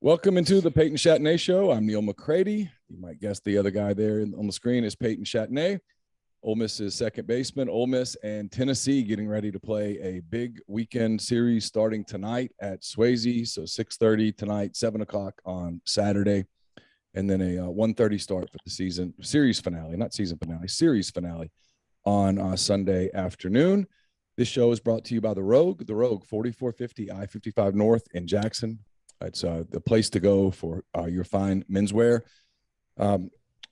Welcome into the Peyton Chatagnier Show. I'm Neal McCready. You might guess the other guy there on the screen is Peyton Chatagnier. Ole Miss's second baseman. Ole Miss and Tennessee getting ready to play a big weekend series starting tonight at Swayze. So 6:30 tonight, 7 o'clock on Saturday, and then a 1:30 start for the series finale on Sunday afternoon. This show is brought to you by The Rogue, 4450 I-55 North in Jackson. It's the place to go for your fine menswear.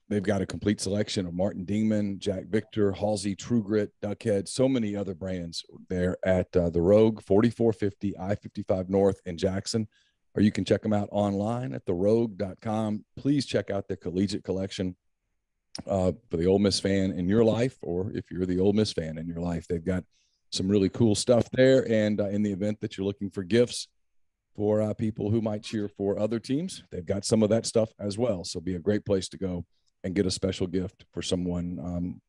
They've got a complete selection of Martin Dingman, Jack Victor, Halsey, True Grit, Duckhead, so many other brands there at The Rogue, 4450 I-55 North in Jackson. Or you can check them out online at therogue.com. Please check out their collegiate collection for the Ole Miss fan in your life, or if you're the Ole Miss fan in your life. They've got some really cool stuff there. And in the event that you're looking for gifts for people who might cheer for other teams, they've got some of that stuff as well. So be a great place to go and get a special gift for someone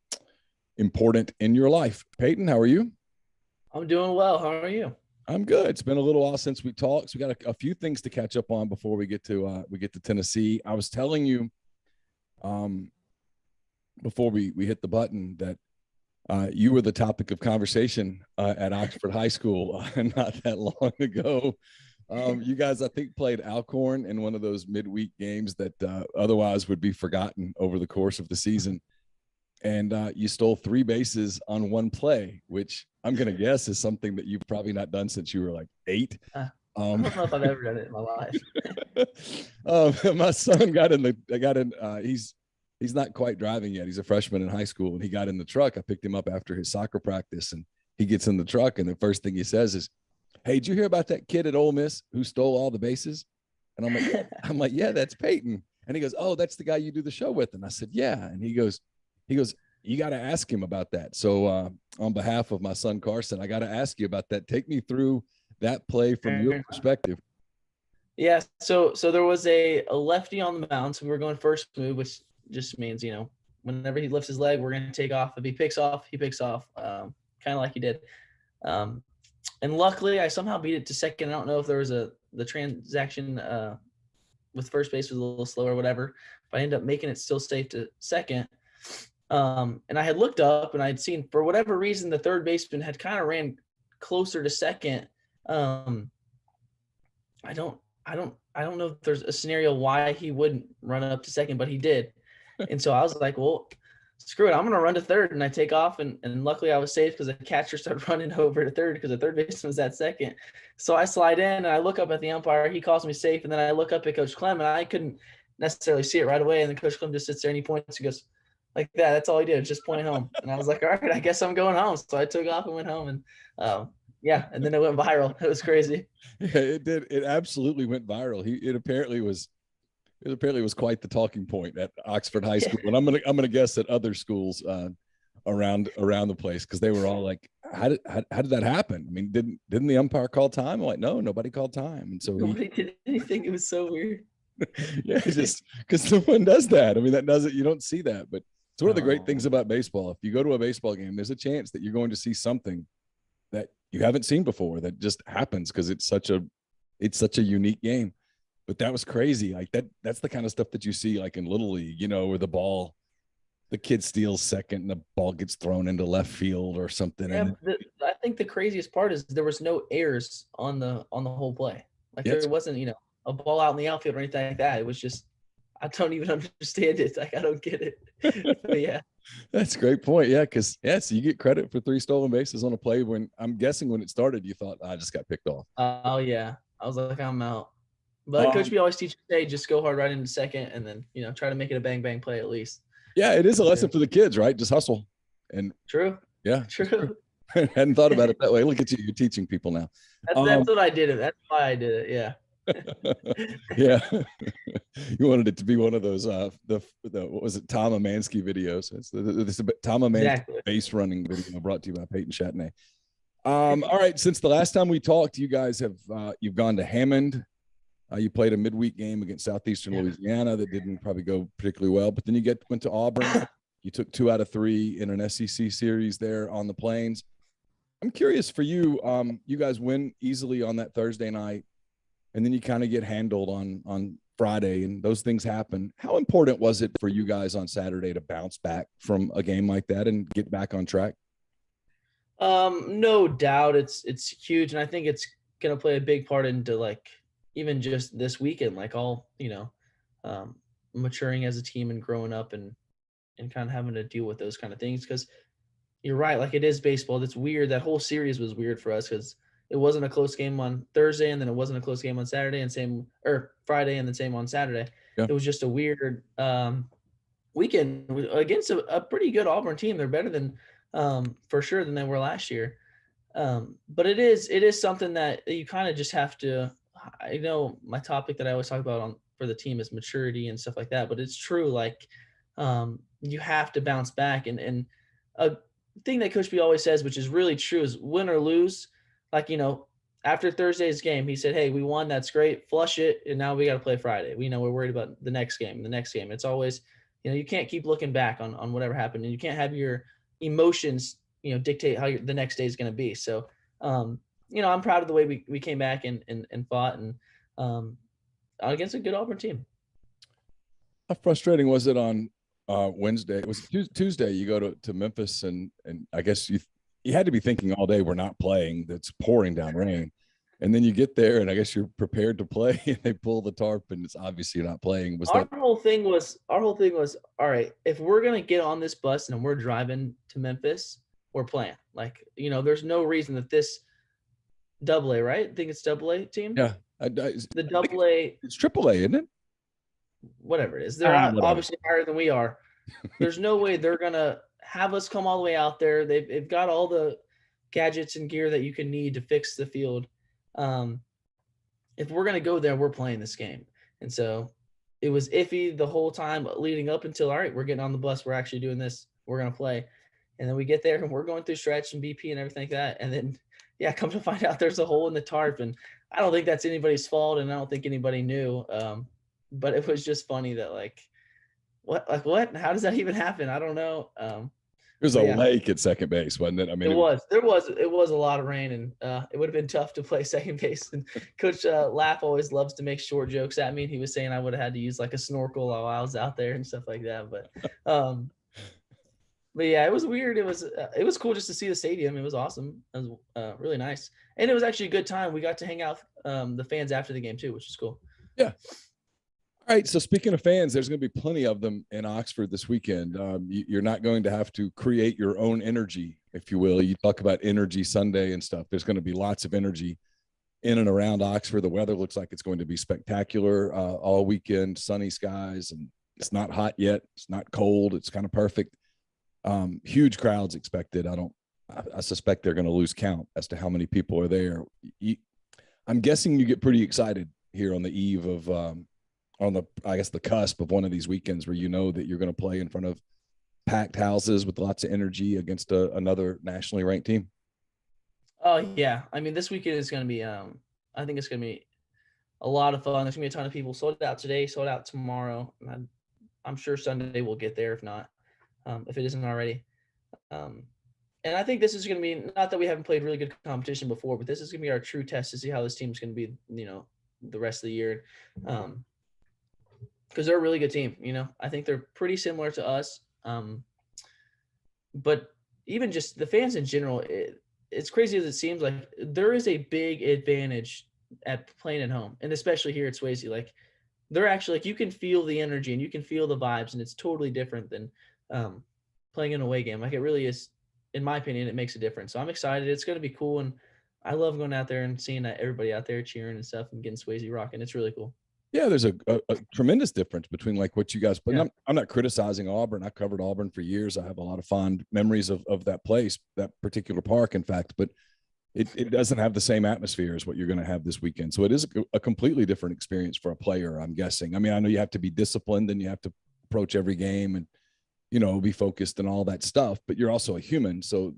important in your life. Peyton, how are you? I'm doing well. How are you? I'm good. It's been a little while since we talked. So we got a few things to catch up on before we get to Tennessee. I was telling you before we hit the button that you were the topic of conversation at Oxford High School not that long ago. You guys, I think, played Alcorn in one of those midweek games that otherwise would be forgotten over the course of the season. And you stole 3 bases on one play, which I'm going to guess is something that you've probably not done since you were like 8. I don't know if I've ever done it in my life. My son he's not quite driving yet. He's a freshman in high school, and he got in the truck. I picked him up after his soccer practice, and he gets in the truck, and the first thing he says is, "Hey, did you hear about that kid at Ole Miss who stole all the bases?" And I'm like, yeah, that's Peyton. And he goes, "Oh, that's the guy you do the show with." And I said, "Yeah." And he goes, "You got to ask him about that." So on behalf of my son, Carson, I got to ask you about that. Take me through that play from your perspective. Yeah. So there was a lefty on the mound. So we were going first move, which just means, whenever he lifts his leg, we're going to take off. If he picks off, kind of like he did. And luckily, I somehow beat it to second. I don't know if there was the transaction with first base was a little slow or whatever, but I ended up making it still safe to second. And I had looked up and I'd seen, for whatever reason, the third baseman had kind of ran closer to second. I don't know if there's a scenario why he wouldn't run up to second, but he did. And so I was like, well, screw it, I'm going to run to third. And I take off, and luckily I was safe because the catcher started running over to third because the third baseman was at second. So I slide in, and I look up at the umpire. He calls me safe, and then I look up at Coach Clem, and I couldn't necessarily see it right away. And then Coach Clem just sits there, and he points. He goes, like that. That's all he did, just point home. And I was like, all right, I guess I'm going home. So I took off and went home, and and then it went viral. It was crazy. Yeah, it did. It absolutely went viral. It apparently was quite the talking point at Oxford High School, and I'm gonna guess at other schools around the place, because they were all like, how did that happen? I mean, didn't the umpire call time? I'm like, no, nobody called time, and so nobody did anything. It was so weird. Yeah, just because no one does that. I mean, you don't see that, but it's one of the great things about baseball. If you go to a baseball game, there's a chance that you're going to see something that you haven't seen before that just happens because it's such a unique game. But that was crazy. Like that's the kind of stuff that you see like in Little League, where the kid steals second and the ball gets thrown into left field or something. Yeah, I think the craziest part is there was no errors on the whole play. Like there wasn't, a ball out in the outfield or anything like that. It was just, I don't even understand it. Like, I don't get it. But yeah. That's a great point. Yeah. Cause so you get credit for 3 stolen bases on a play when I'm guessing when it started, you thought, I just got picked off. Oh yeah. I was like, I'm out. But Coach B always teaches, hey, just go hard right into second and then, try to make it a bang, bang play at least. Yeah. It is a lesson for the kids, right? Just hustle. And true. Yeah. True. I hadn't thought about it that way. Look at you. You're teaching people now. That's what I did. That's why I did it. Yeah. Yeah. You wanted it to be one of those the what was it, Tom Amansky videos. It's the Tom Amansky base running video brought to you by Peyton Chatagnier. All right, since the last time we talked, you guys have you've gone to Hammond. You played a midweek game against Southeastern Louisiana that didn't probably go particularly well, but then you went to Auburn. You took 2 out of 3 in an SEC series there on the Plains. I'm curious for you. You guys win easily on that Thursday night. and then you kind of get handled on Friday, and those things happen. How important was it for you guys on Saturday to bounce back from a game like that and get back on track? No doubt it's huge, and I think it's gonna play a big part into like even just this weekend, like all maturing as a team and growing up and kind of having to deal with those kind of things. Because you're right, like it is baseball. That's weird. That whole series was weird for us because it wasn't a close game on Thursday, and then it wasn't a close game on Saturday, and same or Friday, and then same on Saturday. Yeah. It was just a weird weekend against a pretty good Auburn team. They're better than for sure than they were last year. But it is something that you kind of just have to. I know my topic that I always talk about for the team is maturity and stuff like that, but it's true. Like you have to bounce back, and a thing that Coach B always says, which is really true, is win or lose. Like after Thursday's game, he said, "Hey, we won. That's great. Flush it, and now we got to play Friday. We're worried about the next game. The next game. It's always, you can't keep looking back on whatever happened, and you can't have your emotions, dictate how the next day is going to be. So, I'm proud of the way we came back and fought and against a good Auburn team. How frustrating was it on Wednesday? It was Tuesday. You go to Memphis, and I guess you had to be thinking all day we're not playing. That's pouring down rain, and then you get there, and I guess you're prepared to play, and they pull the tarp, and it's obviously you're not playing. Our whole thing was all right. If we're gonna get on this bus and we're driving to Memphis, we're playing. Like there's no reason that this AA, right? I think it's AA team. Yeah, the AA. It's AAA, isn't it? Whatever it is, they're obviously higher than we are. There's no way they're gonna have us come all the way out there. They've got all the gadgets and gear that you can need to fix the field. If we're gonna go there, we're playing this game. And so it was iffy the whole time leading up until, all right, we're getting on the bus. We're actually doing this. We're gonna play. And then we get there and we're going through stretch and BP and everything like that. And then, come to find out there's a hole in the tarp. And I don't think that's anybody's fault, and I don't think anybody knew. But it was just funny that what? How does that even happen? I don't know. There's a lake at second base, wasn't it? I mean, it was a lot of rain, and it would have been tough to play second base. And Coach Lapp always loves to make short jokes at me. And he was saying I would have had to use like a snorkel while I was out there and stuff like that. But yeah, it was weird. It was cool just to see the stadium. It was awesome. It was really nice, and it was actually a good time. We got to hang out with the fans after the game too, which is cool. Yeah. All right. So speaking of fans, there's going to be plenty of them in Oxford this weekend. You're not going to have to create your own energy, if you will. You talk about Energy Sunday and stuff. There's going to be lots of energy in and around Oxford. The weather looks like it's going to be spectacular all weekend, sunny skies, and it's not hot yet. It's not cold. It's kind of perfect. Huge crowds expected. I suspect they're going to lose count as to how many people are there. I'm guessing you get pretty excited here on the eve of, the cusp of one of these weekends where that you're going to play in front of packed houses with lots of energy against another nationally ranked team. Oh yeah. I mean, this weekend is going to be, I think it's going to be a lot of fun. There's going to be a ton of people sold out today, sold out tomorrow. I'm sure Sunday we'll get there. If not, if it isn't already. And I think this is going to be, not that we haven't played really good competition before, but this is going to be our true test to see how this team is going to be, the rest of the year. Because they're a really good team. I think they're pretty similar to us. But even just the fans in general, it's crazy as it seems, like there is a big advantage at playing at home, and especially here at Swayze. Like they're actually, like, you can feel the energy and you can feel the vibes, and it's totally different than playing an away game. Like it really is, in my opinion, it makes a difference. So I'm excited. It's going to be cool, and I love going out there and seeing everybody out there cheering and stuff and getting Swayze rocking. It's really cool. Yeah, there's a tremendous difference between like what you guys play. Yeah. I'm not criticizing Auburn. I covered Auburn for years. I have a lot of fond memories of that place, that particular park, in fact, but it doesn't have the same atmosphere as what you're going to have this weekend. So it is a completely different experience for a player, I'm guessing. I mean, I know you have to be disciplined and you have to approach every game and, be focused and all that stuff, but you're also a human. So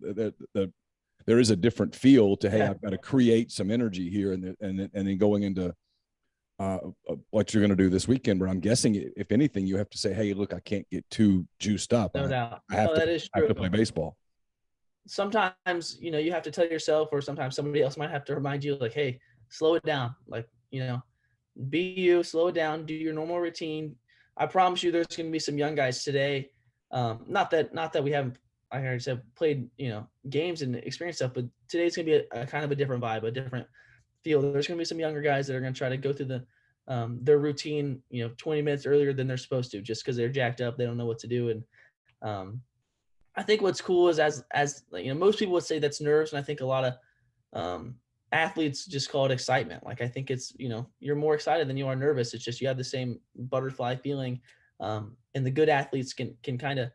there is a different feel to, hey, I've got to create some energy here and then going into what you're going to do this weekend, where I'm guessing, if anything, you have to say, hey, look, I can't get too juiced up. No doubt. I have to play baseball. Sometimes, you have to tell yourself, or sometimes somebody else might have to remind you, like, hey, slow it down. Like be you, slow it down, do your normal routine. I promise you there's going to be some young guys today. Not that we haven't, I already said, played, games and experienced stuff, but today's going to be a kind of a different vibe, a different feel. There's going to be some younger guys that are going to try to go through their routine, 20 minutes earlier than they're supposed to, just because they're jacked up. They don't know what to do. And I think what's cool is as most people would say that's nerves. And I think a lot of athletes just call it excitement. Like, I think it's, you're more excited than you are nervous. It's just, you have the same butterfly feeling. And the good athletes can kind of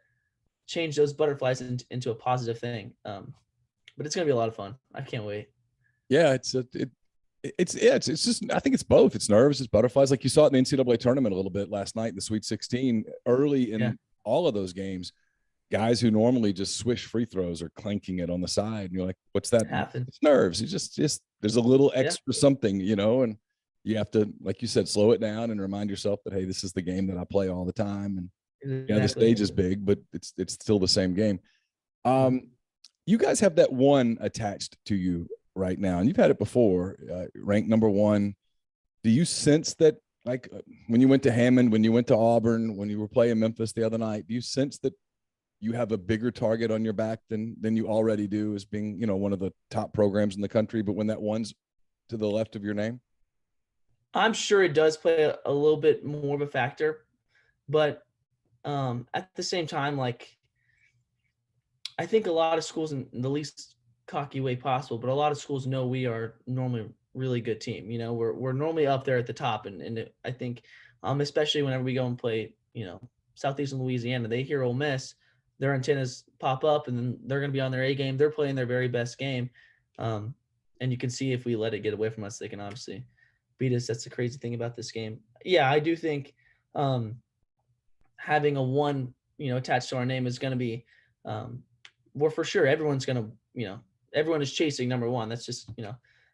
change those butterflies into a positive thing. But it's going to be a lot of fun. I can't wait. Yeah. It's just, I think it's both. It's nerves, it's butterflies. Like you saw it in the NCAA tournament a little bit last night, the Sweet 16, early in all of those games. Guys who normally just swish free throws are clanking it on the side. And you're like, what's that? It's nerves. You just there's a little extra something, and you have to, like you said, slow it down and remind yourself that, hey, this is the game that I play all the time. And the stage is big, but it's still the same game. You guys have that one attached to you right now, and you've had it before, ranked number 1. Do you sense that, like when you went to Hammond, when you went to Auburn, when you were playing Memphis the other night, do you sense that you have a bigger target on your back than you already do as being, one of the top programs in the country, but when that one's to the left of your name? I'm sure it does play a little bit more of a factor, but at the same time, like, I think a lot of schools, in the least cocky way possible, but a lot of schools know we are normally a really good team. We're normally up there at the top. And I think, especially whenever we go and play, Southeastern Louisiana, they hear Ole Miss, their antennas pop up, and then they're going to be on their A game. They're playing their very best game. And you can see if we let it get away from us, they can obviously beat us. That's the crazy thing about this game. Yeah, I do think having a 1, attached to our name is going to be, well, for sure, everyone's going to, everyone is chasing number 1. That's just,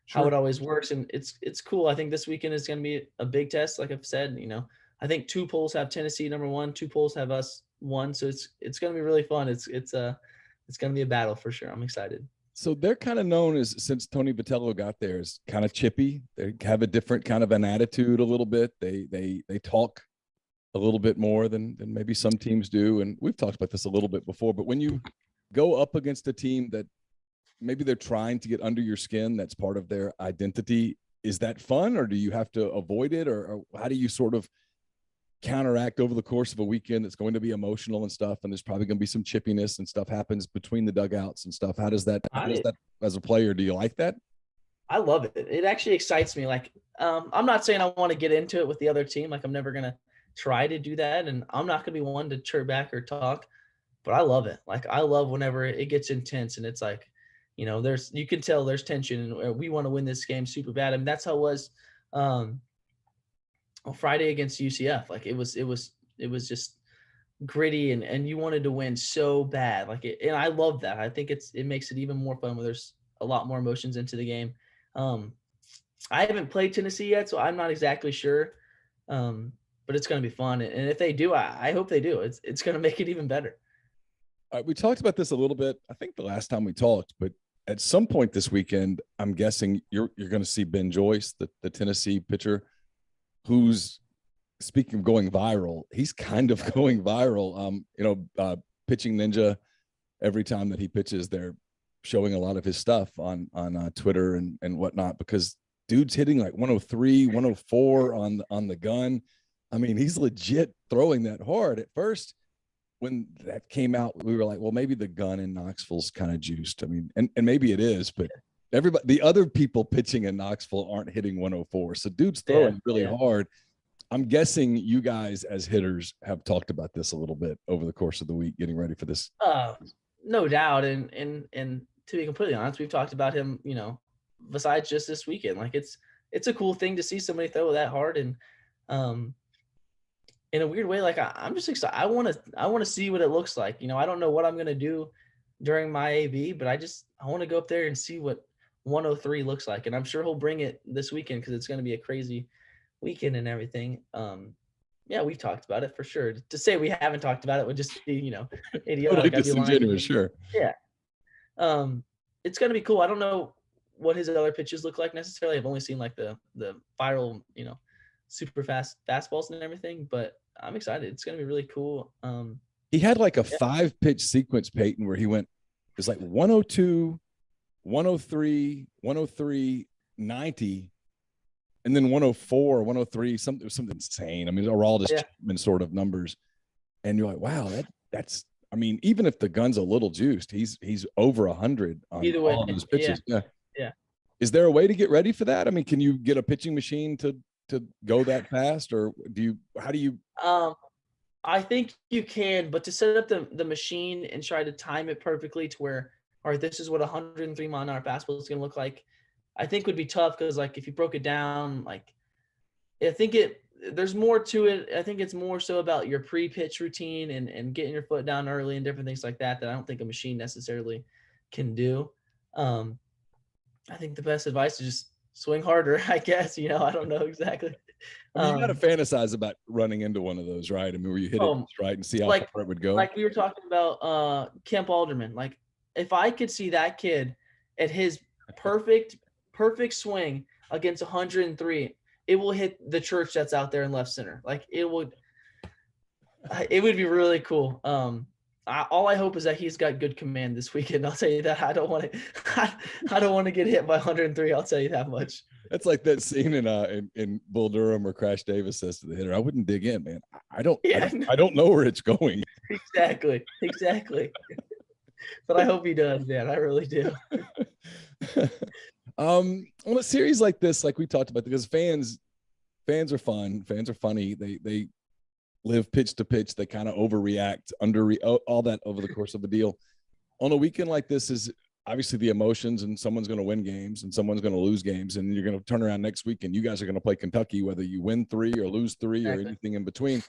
how it always works. And it's cool. I think this weekend is going to be a big test. Like I've said, I think 2 polls have Tennessee number 1, 2 polls have us 1. So it's going to be really fun. It's going to be a battle for sure. I'm excited. So they're kind of known as, since Tony Vitello got there, is kind of chippy. They have a different kind of an attitude a little bit. They talk a little bit more than maybe some teams do. And we've talked about this a little bit before, but when you go up against a team that maybe they're trying to get under your skin, that's part of their identity, is that fun, or do you have to avoid it, or how do you sort of counteract over the course of a weekend that's going to be emotional and stuff, and there's probably going to be some chippiness and stuff happens between the dugouts and stuff? How does that as a player, do you like that? I love it. It actually excites me. Like, I'm not saying I want to get into it with the other team. Like, I'm never going to try to do that, and I'm not going to be one to chirp back or talk, but I love it. Like, I love whenever it gets intense and it's like, you can tell there's tension and we want to win this game super bad. I mean, that's how it was on Friday against UCF. Like, it was just gritty and you wanted to win so bad. Like, and I love that. I think it makes it even more fun when there's a lot more emotions into the game. I haven't played Tennessee yet, so I'm not exactly sure. But it's going to be fun. And if they do, I hope they do. It's going to make it even better. We talked about this a little bit, I think the last time we talked, but at some point this weekend, I'm guessing you're going to see Ben Joyce, the Tennessee pitcher, who's, speaking of going viral, he's kind of going viral. Pitching Ninja, every time that he pitches, they're showing a lot of his stuff on Twitter and whatnot, because dude's hitting like 103, 104 on the gun. I mean, he's legit throwing that hard. At first, when that came out, we were like, well, maybe the gun in Knoxville's kind of juiced. I mean, and maybe it is, but the other people pitching in Knoxville aren't hitting 104. So dude's throwing really hard. I'm guessing you guys as hitters have talked about this a little bit over the course of the week, getting ready for this. No doubt. And to be completely honest, we've talked about him, besides just this weekend. Like, it's a cool thing to see somebody throw that hard. And in a weird way, like, I'm just excited. I want to see what it looks like. I don't know what I'm going to do during my AV, but I want to go up there and see what 103 looks like. And I'm sure he'll bring it this weekend, because it's going to be a crazy weekend and everything. Yeah, we've talked about it for sure. To say we haven't talked about it would just be, idiotic. Totally disingenuous, sure. Yeah. It's going to be cool. I don't know what his other pitches look like necessarily. I've only seen like the viral, super fast fastballs and everything, but I'm excited. It's going to be really cool. He had like a 5-pitch sequence, Peyton, where he went, it's like 102, 103, 103, 90, and then 104, 103, something insane. I mean, they're all just Chapman sort of numbers. And you're like, wow, that's, I mean, even if the gun's a little juiced, he's over 100 on all of his pitches. Yeah. Is there a way to get ready for that? I mean, can you get a pitching machine to go that fast, or how do you? I think you can, but to set up the machine and try to time it perfectly to where, all right, this is what 103 mile an hour fastball is going to look like, I think would be tough, because like if you broke it down, like I think there's more to it. I think it's more so about your pre-pitch routine and getting your foot down early and different things like that I don't think a machine necessarily can do. I think the best advice is just swing harder, I guess. I don't know exactly. I mean, you got to fantasize about running into one of those, right? I mean, where you hit it right and see how far it would go. Like we were talking about Kemp Alderman. Like if I could see that kid at his perfect swing against 103, it will hit the church that's out there in left center. Like it would be really cool. All I hope is that he's got good command this weekend. I'll tell you that. I don't want to get hit by 103. I'll tell you that much. That's like that scene in Bull Durham where Crash Davis says to the hitter, "I wouldn't dig in, man. I don't know where it's going." Exactly. But I hope he does, man. I really do. On a series like this, like we talked about, because fans are fun. Fans are funny. They live pitch to pitch. They kind of overreact, all that over the course of a deal. On a weekend like this is obviously the emotions, and someone's going to win games and someone's going to lose games, and you're going to turn around next week and you guys are going to play Kentucky, whether you win 3 or lose 3 or anything in between.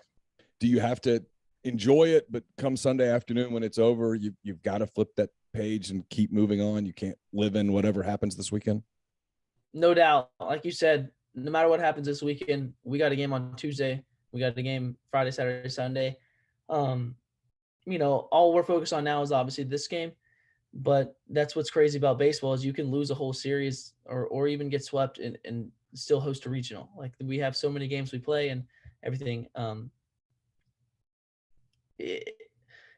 Do you have to enjoy it, but come Sunday afternoon when it's over, you've got to flip that page and keep moving on? You can't live in whatever happens this weekend. No doubt. Like you said, no matter what happens this weekend, we got a game on Tuesday. We got a game Friday, Saturday, Sunday. All we're focused on now is obviously this game. But that's what's crazy about baseball is you can lose a whole series or even get swept and still host a regional. Like we have so many games we play and everything. It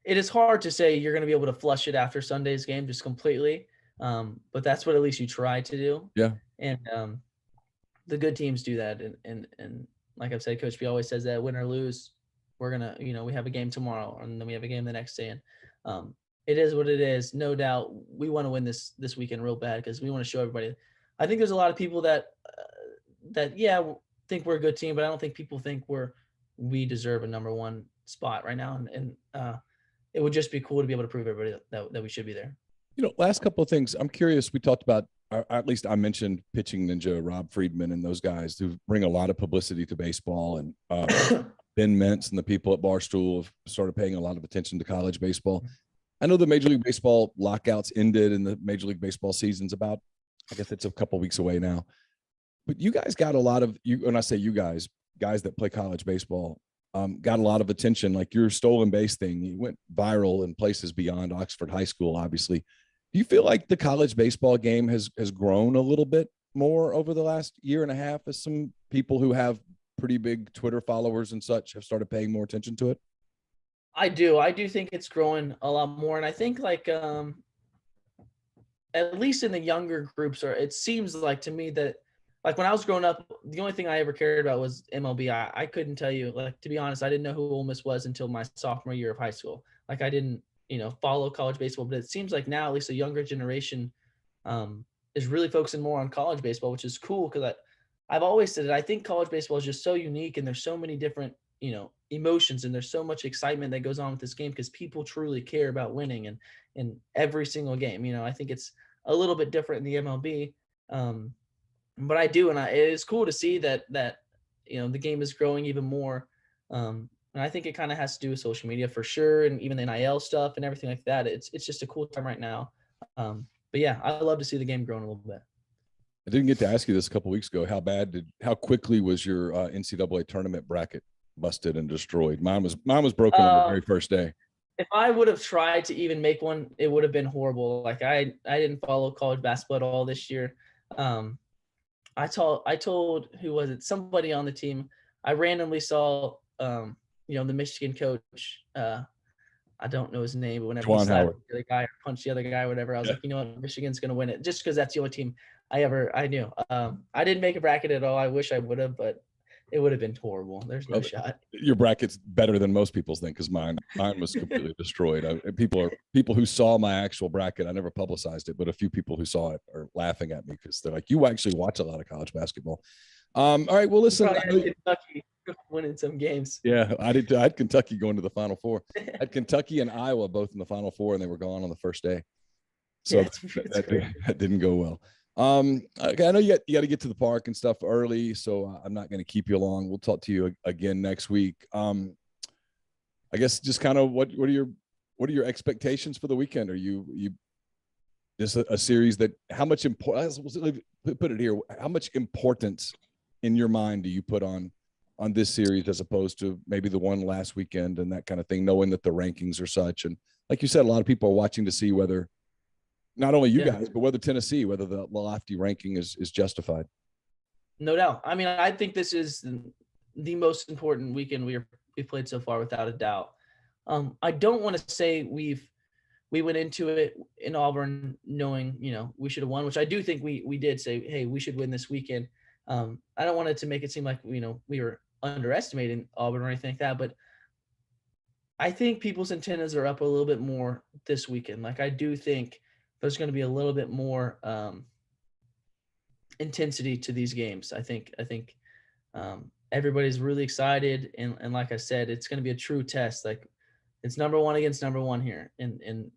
is hard to say you're going to be able to flush it after Sunday's game just completely. But that's what at least you try to do. Yeah. And the good teams do that. And like I've said, Coach B always says that win or lose, we're going to, we have a game tomorrow and then we have a game the next day. And it is what it is. No doubt we want to win this weekend real bad because we want to show everybody. I think there's a lot of people that think we're a good team, but I don't think people think we deserve a number 1 spot right now. And it would just be cool to be able to prove everybody that we should be there. Last couple of things. I'm curious. We talked about, at least I mentioned Pitching Ninja, Rob Friedman, and those guys who bring a lot of publicity to baseball, and Ben Mintz and the people at Barstool have started paying a lot of attention to college baseball. I know the Major League Baseball lockouts ended and the Major League Baseball season's about, I guess it's a couple of weeks away now. But you guys got a lot of, when I say you guys that play college baseball, got a lot of attention. Like your stolen base thing, you went viral in places beyond Oxford High School, obviously. Do you feel like the college baseball game has grown a little bit more over the last year and a half as some people who have pretty big Twitter followers and such have started paying more attention to it? I do think it's growing a lot more. And I think like, at least in the younger groups, it seems like to me that like when I was growing up, the only thing I ever cared about was MLB. I couldn't tell you, like, to be honest, I didn't know who Ole Miss was until my sophomore year of high school. Like I didn't, follow college baseball, but it seems like now at least a younger generation is really focusing more on college baseball, which is cool. Cause I've always said it. I think college baseball is just so unique and there's so many different, emotions, and there's so much excitement that goes on with this game because people truly care about winning and in every single game. I think it's a little bit different in the MLB. But I do, and it is cool to see that the game is growing even more. And I think it kind of has to do with social media for sure, and even the NIL stuff and everything like that. It's just a cool time right now. But yeah, I love to see the game growing a little bit. I didn't get to ask you this a couple of weeks ago. How quickly was your NCAA tournament bracket busted and destroyed? Mine was broken on the very first day. if I would have tried to even make one, it would have been horrible. Like I didn't follow college basketball at all this year. I told who was it? Somebody on the team. I randomly saw the Michigan coach. I don't know his name, but whenever he Juwan slapped Howard. the other guy or punched the other guy or whatever, I was like, you know what, Michigan's gonna win it just because that's the only team I knew. I didn't make a bracket at all. I wish I would have, but it would have been horrible. There's no shot. Your bracket's better than most people's then, because mine was completely destroyed. People who saw my actual bracket. I never publicized it, but a few people who saw it are laughing at me because they're like, "You actually watch a lot of college basketball." All right. Well, listen. Kentucky winning some games. Yeah, I did. I had Kentucky going to the Final Four. I had Kentucky and Iowa both in the Final Four, and they were gone on the first day. So that didn't go well. Okay, I know you got to get to the park and stuff early, so I'm not going to keep you long. We'll talk to you again next week. I guess just kind of what are your expectations for the weekend? Are you just a series that how much importance? Put it here. How much importance in your mind do you put on this series as opposed to maybe the one last weekend and that kind of thing, knowing that the rankings are such, and like you said, a lot of people are watching to see whether not only you guys, but whether Tennessee, whether the lofty ranking is justified. No doubt. I mean, I think this is the most important weekend we've played so far, without a doubt. I don't want to say we went into it in Auburn knowing, we should have won, which I do think we did say, hey, we should win this weekend. I don't want it to make it seem like, we were underestimating Auburn or anything like that, but I think people's antennas are up a little bit more this weekend. Like, I do think there's going to be a little bit more intensity to these games. I think everybody's really excited, and like I said, it's going to be a true test. Like, it's number one against number one here, and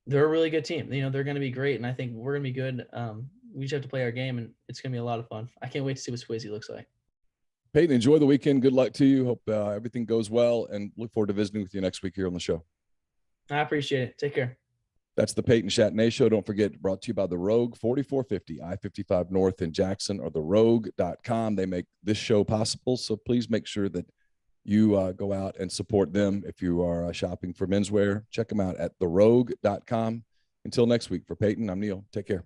they're a really good team. They're going to be great, and I think we're going to be good. We just have to play our game, and it's going to be a lot of fun. I can't wait to see what Swayze looks like. Peyton, enjoy the weekend. Good luck to you. Hope everything goes well, and look forward to visiting with you next week here on the show. I appreciate it. Take care. That's the Peyton Chatagnier Show. Don't forget, brought to you by the Rogue 4450 I-55 North in Jackson, or therogue.com. They make this show possible, so please make sure that you go out and support them. If you are shopping for menswear, check them out at therogue.com. Until next week, for Peyton, I'm Neal. Take care.